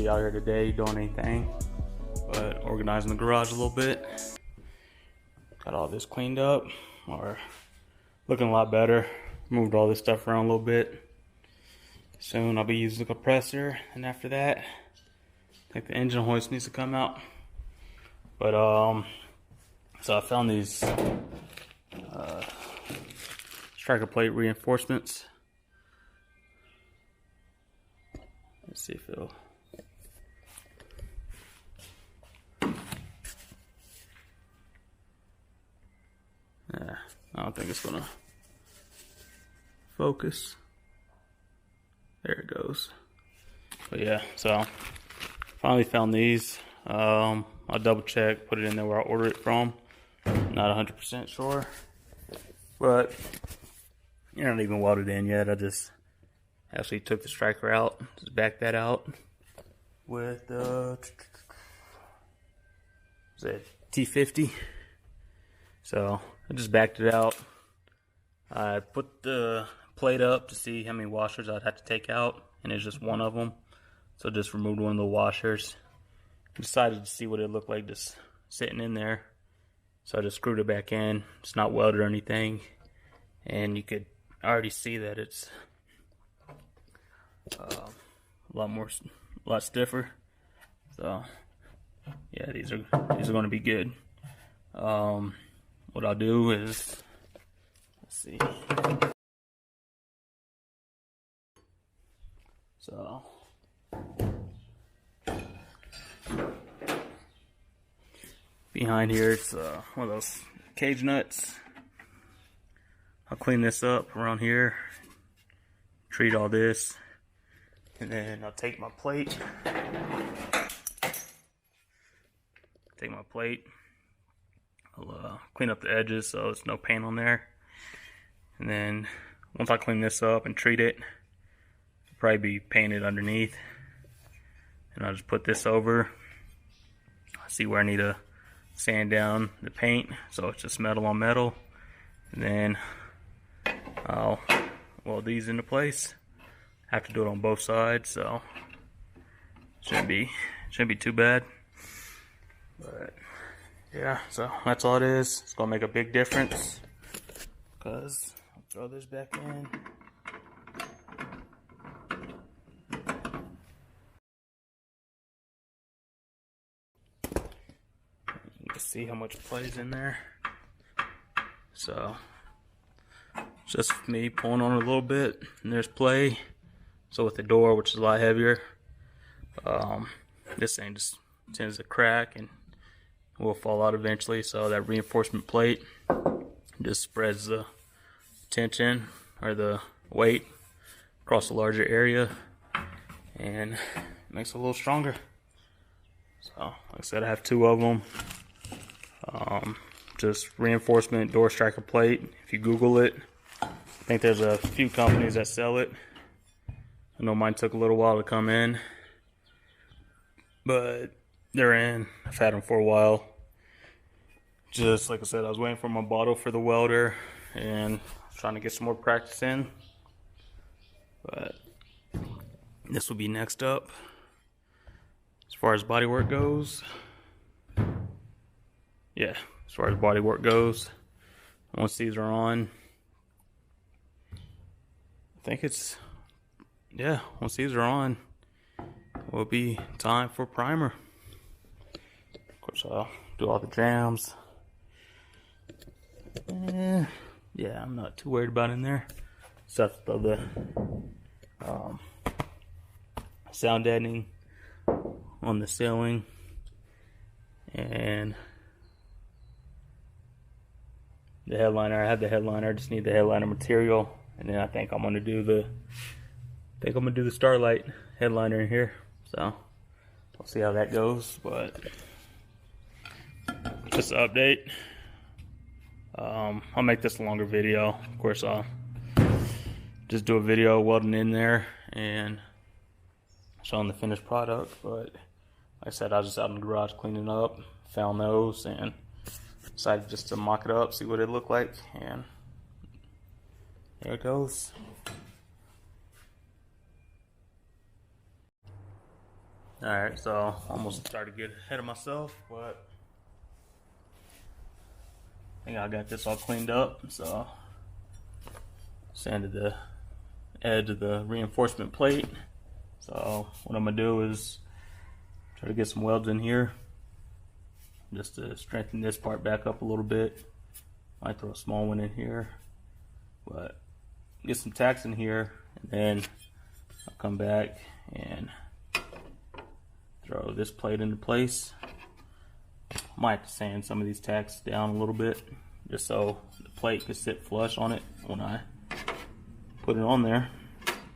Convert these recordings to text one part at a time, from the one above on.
out here today doing anything, but organizing the garage a little bit. Got all this cleaned up, or looking a lot better. Moved all this stuff around a little bit. Soon I'll be using the compressor, and after that, I think the engine hoist needs to come out. But so I found these striker plate reinforcements. Let's see if it'll. Yeah, I don't think it's gonna focus. There it goes. But yeah, so finally found these. I'll double check, put it in there where I ordered it from. Not 100% sure, but you're not even welded in yet. I just actually took the striker out, just backed that out with T50. So I just backed it out. I put the plate up to see how many washers I'd have to take out, and it's just one of them. So just removed one of the washers. Decided to see what it looked like just sitting in there. So I just screwed it back in. It's not welded or anything. And you could already see that it's a lot stiffer. So yeah, these are going to be good. What I'll do is, let's see. So behind here, it's one of those cage nuts. I'll clean this up around here, treat all this, and then I'll take my plate. I'll clean up the edges so there's no paint on there. And then once I clean this up and treat it, it'll probably be painted underneath. And I'll just put this over. See where I need to sand down the paint so it's just metal on metal. And then I'll weld these into place. I have to do it on both sides, so shouldn't be too bad. But yeah, so that's all it is. It's gonna make a big difference because I'll throw this back in. You can see how much play is in there. So just me pulling on it a little bit, and there's play. So with the door, which is a lot heavier, this thing just tends to crack and will fall out eventually. So that reinforcement plate just spreads the tension or the weight across a larger area and makes it a little stronger. So like I said, I have two of them. Just reinforcement door striker plate. If you Google it, I think there's a few companies that sell it. I know mine took a little while to come in, but they're in. I've had them for a while. Just like I said, I was waiting for my bottle for the welder and trying to get some more practice in. But this will be next up. As far as body work goes, yeah, as far as body work goes, once these are on, I think it's, yeah, once these are on, it will be time for primer. Of course, I'll do all the jams. Yeah, I'm not too worried about in there. Except for the sound deadening on the ceiling. And the headliner. I have the headliner, I just need the headliner material. And then I think I'm gonna do the Starlight headliner in here. So we'll see how that goes, but just an update. I'll make this a longer video. Of course, I'll just do a video welding in there and showing the finished product. But like I said, I was just out in the garage cleaning up, found those, and decided just to mock it up, see what it looked like, and there it goes. Alright, so almost started to get ahead of myself, but I think I got this all cleaned up. So sanded the edge of the reinforcement plate. So what I'm gonna do is try to get some welds in here just to strengthen this part back up a little bit. Might throw a small one in here, but get some tacks in here, and then I'll come back and throw this plate into place. Might have to sand some of these tacks down a little bit just so the plate can sit flush on it when I put it on there.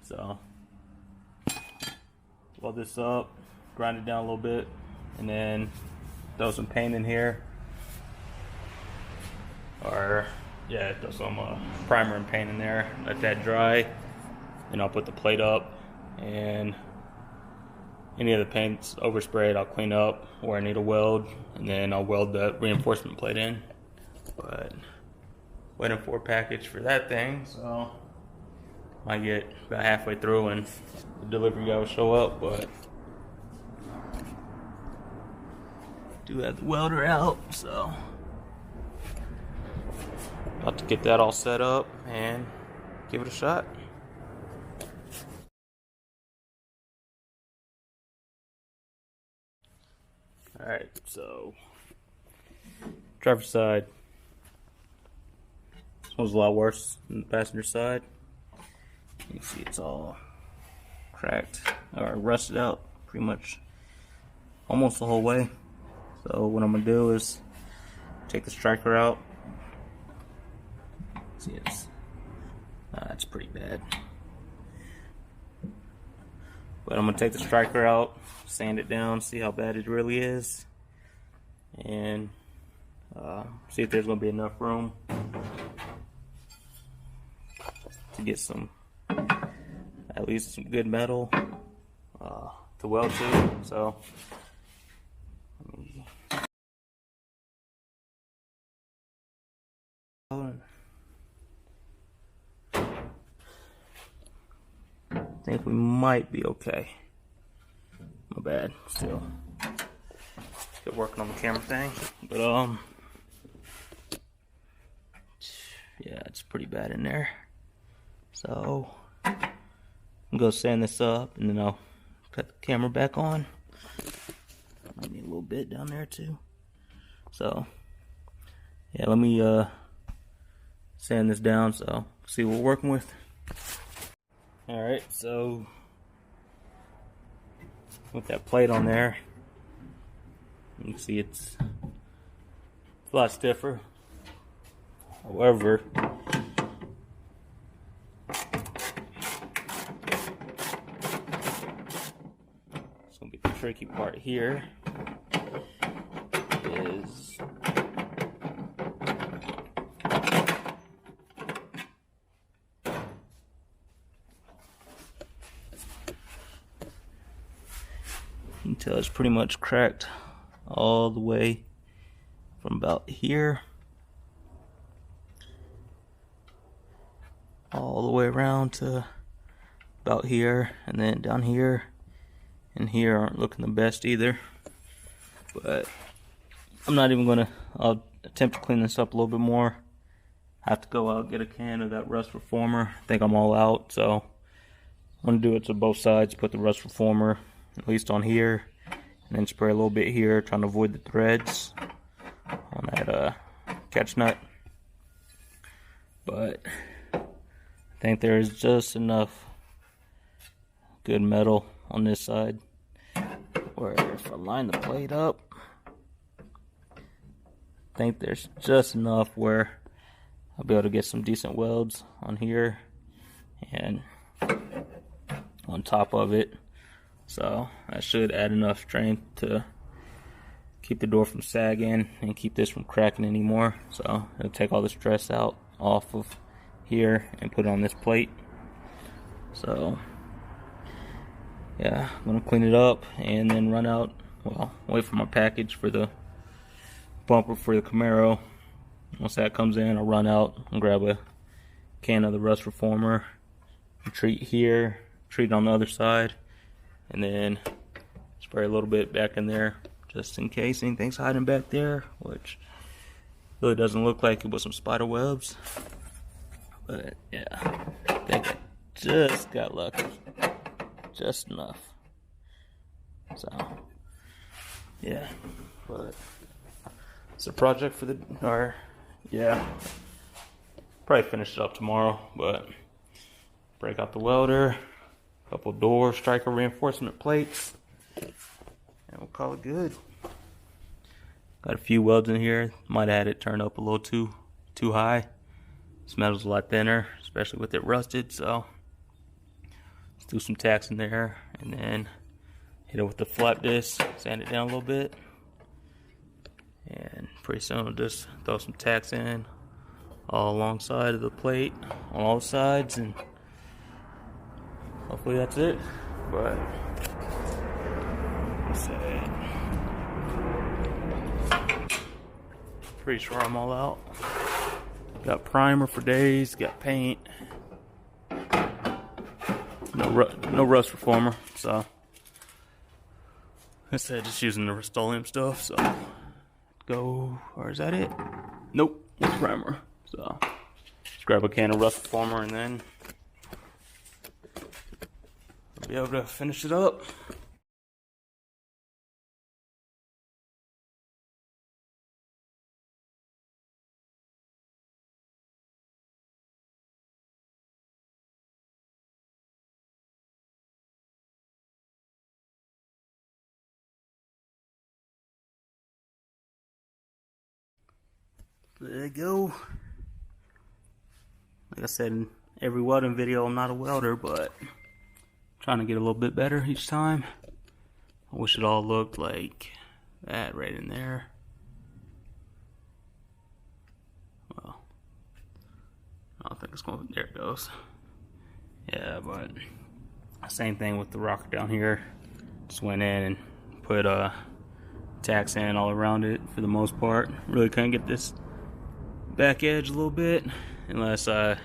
So weld this up, grind it down a little bit, and then throw some paint in here, or yeah, throw some primer and paint in there, let that dry, and I'll put the plate up, and any of the paint's oversprayed I'll clean up where I need a weld, and then I'll weld the reinforcement plate in. But waiting for a package for that thing, so might get about halfway through and the delivery guy will show up, but do have the welder out, so about to get that all set up and give it a shot. Alright, so driver's side. This one's a lot worse than the passenger side. You can see it's all cracked or rusted out pretty much almost the whole way. So what I'm gonna do is take the striker out. See, it's pretty bad. But I'm gonna take the striker out, sand it down, see how bad it really is, and see if there's gonna be enough room to get some, at least some good metal to weld to. So I think we might be okay. My bad, still working on the camera thing, but yeah, it's pretty bad in there. So I'm gonna sand this up, and then I'll cut the camera back on. I need a little bit down there too. So yeah, let me sand this down so see what we're working with. Alright, so with that plate on there, you can see it's a lot stiffer. However, it's gonna be the tricky part here is until it's pretty much cracked all the way from about here all the way around to about here, and then down here and here aren't looking the best either. But I'm not even gonna, I'll attempt to clean this up a little bit more. I have to go out and get a can of that rust reformer. I think I'm all out, so I'm gonna do it to both sides. Put the rust reformer at least on here, and then spray a little bit here, trying to avoid the threads on that catch nut. But I think there is just enough good metal on this side where if I line the plate up, I think there's just enough where I'll be able to get some decent welds on here and on top of it. So that should add enough strength to keep the door from sagging and keep this from cracking anymore. So it'll take all the stress out off of here and put it on this plate. So yeah, I'm gonna clean it up and then run out, well, wait for my package for the bumper for the Camaro. Once that comes in, I'll run out and grab a can of the rust reformer, treat here, treat on the other side, and then spray a little bit back in there just in case anything's hiding back there, which really doesn't look like it was some spider webs. But yeah, I think I just got lucky. Just enough. So yeah, but it's a project for probably finish it up tomorrow, but break out the welder, a couple door striker reinforcement plates, and we'll call it good. Got a few welds in here. Might have had it turned up a little too high. This metal's a lot thinner, especially with it rusted, so let's do some tacks in there and then hit it with the flap disc, sand it down a little bit, and pretty soon we'll just throw some tacks in all alongside of the plate on all sides, and hopefully that's it. But let's say, pretty sure I'm all out. Got primer for days, got paint, no rust reformer, so I said just using the Rust-Oleum stuff. So go, or is that it? Nope, it's primer. So just grab a can of rust reformer and then I'll be able to finish it up. There you go. Like I said in every welding video, I'm not a welder, but I'm trying to get a little bit better each time. I wish it all looked like that right in there. Well, I don't think it's going to, there it goes. Yeah, but same thing with the rocker down here. Just went in and put tacks in all around it for the most part. Really couldn't get this back edge a little bit unless I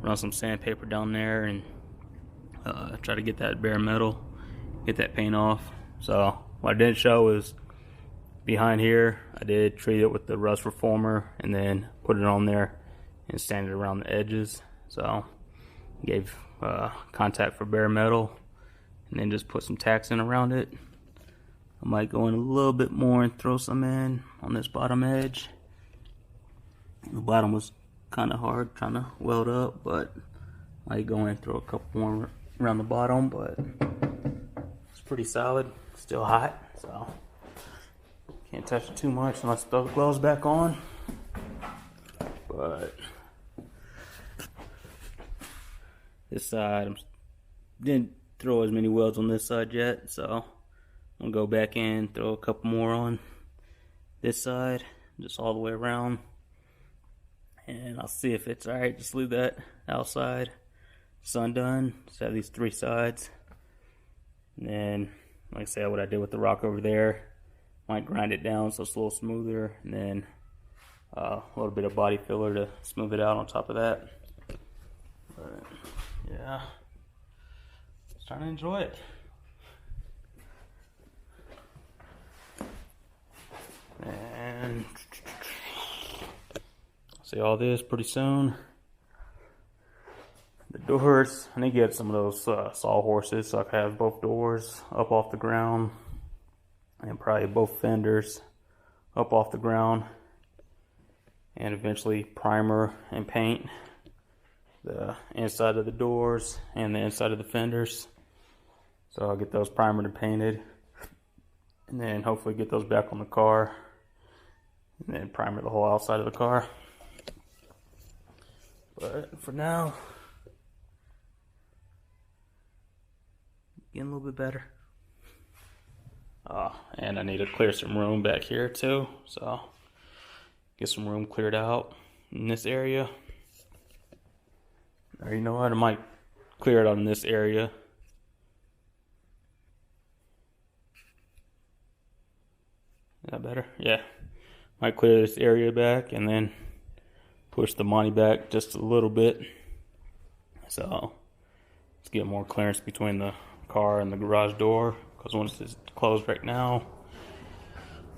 run some sandpaper down there and try to get that bare metal, get that paint off. So what I didn't show is behind here I did treat it with the rust reformer and then put it on there and sand it around the edges. So gave contact for bare metal and then just put some tacks in around it. I might go in a little bit more and throw some in on this bottom edge. The bottom was kind of hard trying to weld up, but I might go in and throw a couple more around the bottom, but it's pretty solid, still hot, so can't touch it too much unless I throw the gloves back on. But this side, I didn't throw as many welds on this side yet, so I'm gonna go back in, throw a couple more on this side, just all the way around. And I'll see if it's alright, just leave that outside undone. Just have these three sides. And then, like I said, what I did with the rock over there, might grind it down so it's a little smoother. And then a little bit of body filler to smooth it out on top of that. But yeah, just trying to enjoy it. And see all this pretty soon. The doors, I need to get some of those sawhorses so I can have both doors up off the ground, and probably both fenders up off the ground, and eventually primer and paint the inside of the doors and the inside of the fenders. So I'll get those primered and painted, and then hopefully get those back on the car, and then primer the whole outside of the car. But for now, getting a little bit better. And I need to clear some room back here too, so get some room cleared out in this area. Or you know what, I might clear it on this area. Is that better? Yeah. Might clear this area back and then push the Monte back just a little bit. So let's get more clearance between the car and the garage door, because once it's closed right now,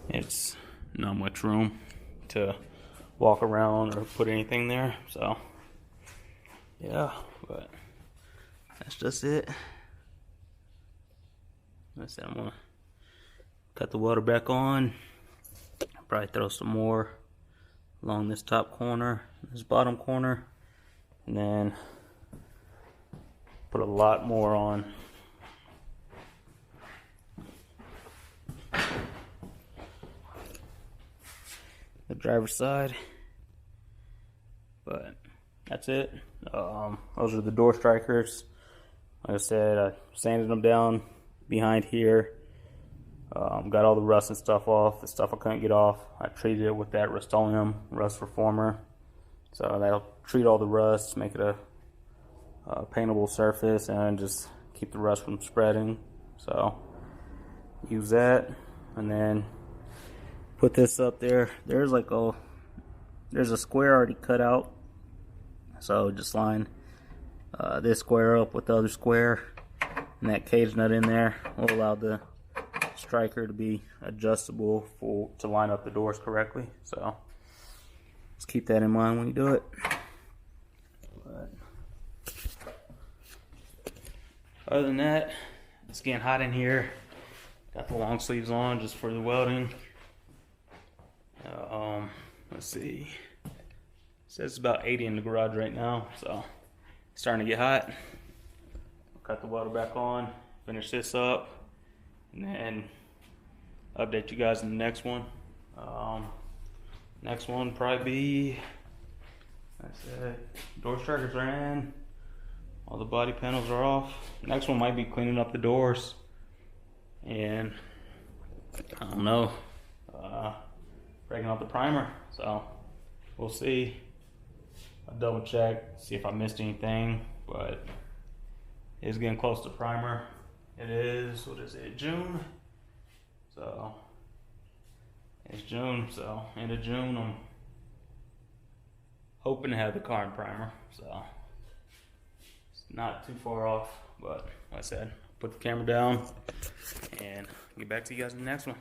it's not much room to walk around or put anything there. So yeah, but that's just it. Like I said, I'm gonna cut the welder back on. Probably throw some more along this top corner, this bottom corner, and then put a lot more on the driver's side. But that's it. Those are the door strikers. Like I said, I sanded them down behind here. Got all the rust and stuff off. The stuff I couldn't get off, I treated it with that Rust-Oleum rust reformer. So that'll treat all the rust, make it a paintable surface, and just keep the rust from spreading. So use that, and then put this up there. There's a square already cut out, so just line this square up with the other square, and that cage nut in there will allow the striker to be adjustable to line up the doors correctly. So just keep that in mind when you do it. But other than that, it's getting hot in here. Got the long sleeves on just for the welding. Let's see. It says it's about 80 in the garage right now, so it's starting to get hot. Cut the welder back on, finish this up, and then update you guys in the next one. Next one probably be, that's it. Door strikers are in. All the body panels are off. Next one might be cleaning up the doors, and I don't know, breaking out the primer. So we'll see. I'll double check, see if I missed anything, but it's getting close to primer. It is, what is it, June? So it's June, so end of June, I'm hoping to have the car in primer. So it's not too far off, but like I said, put the camera down and get back to you guys in the next one.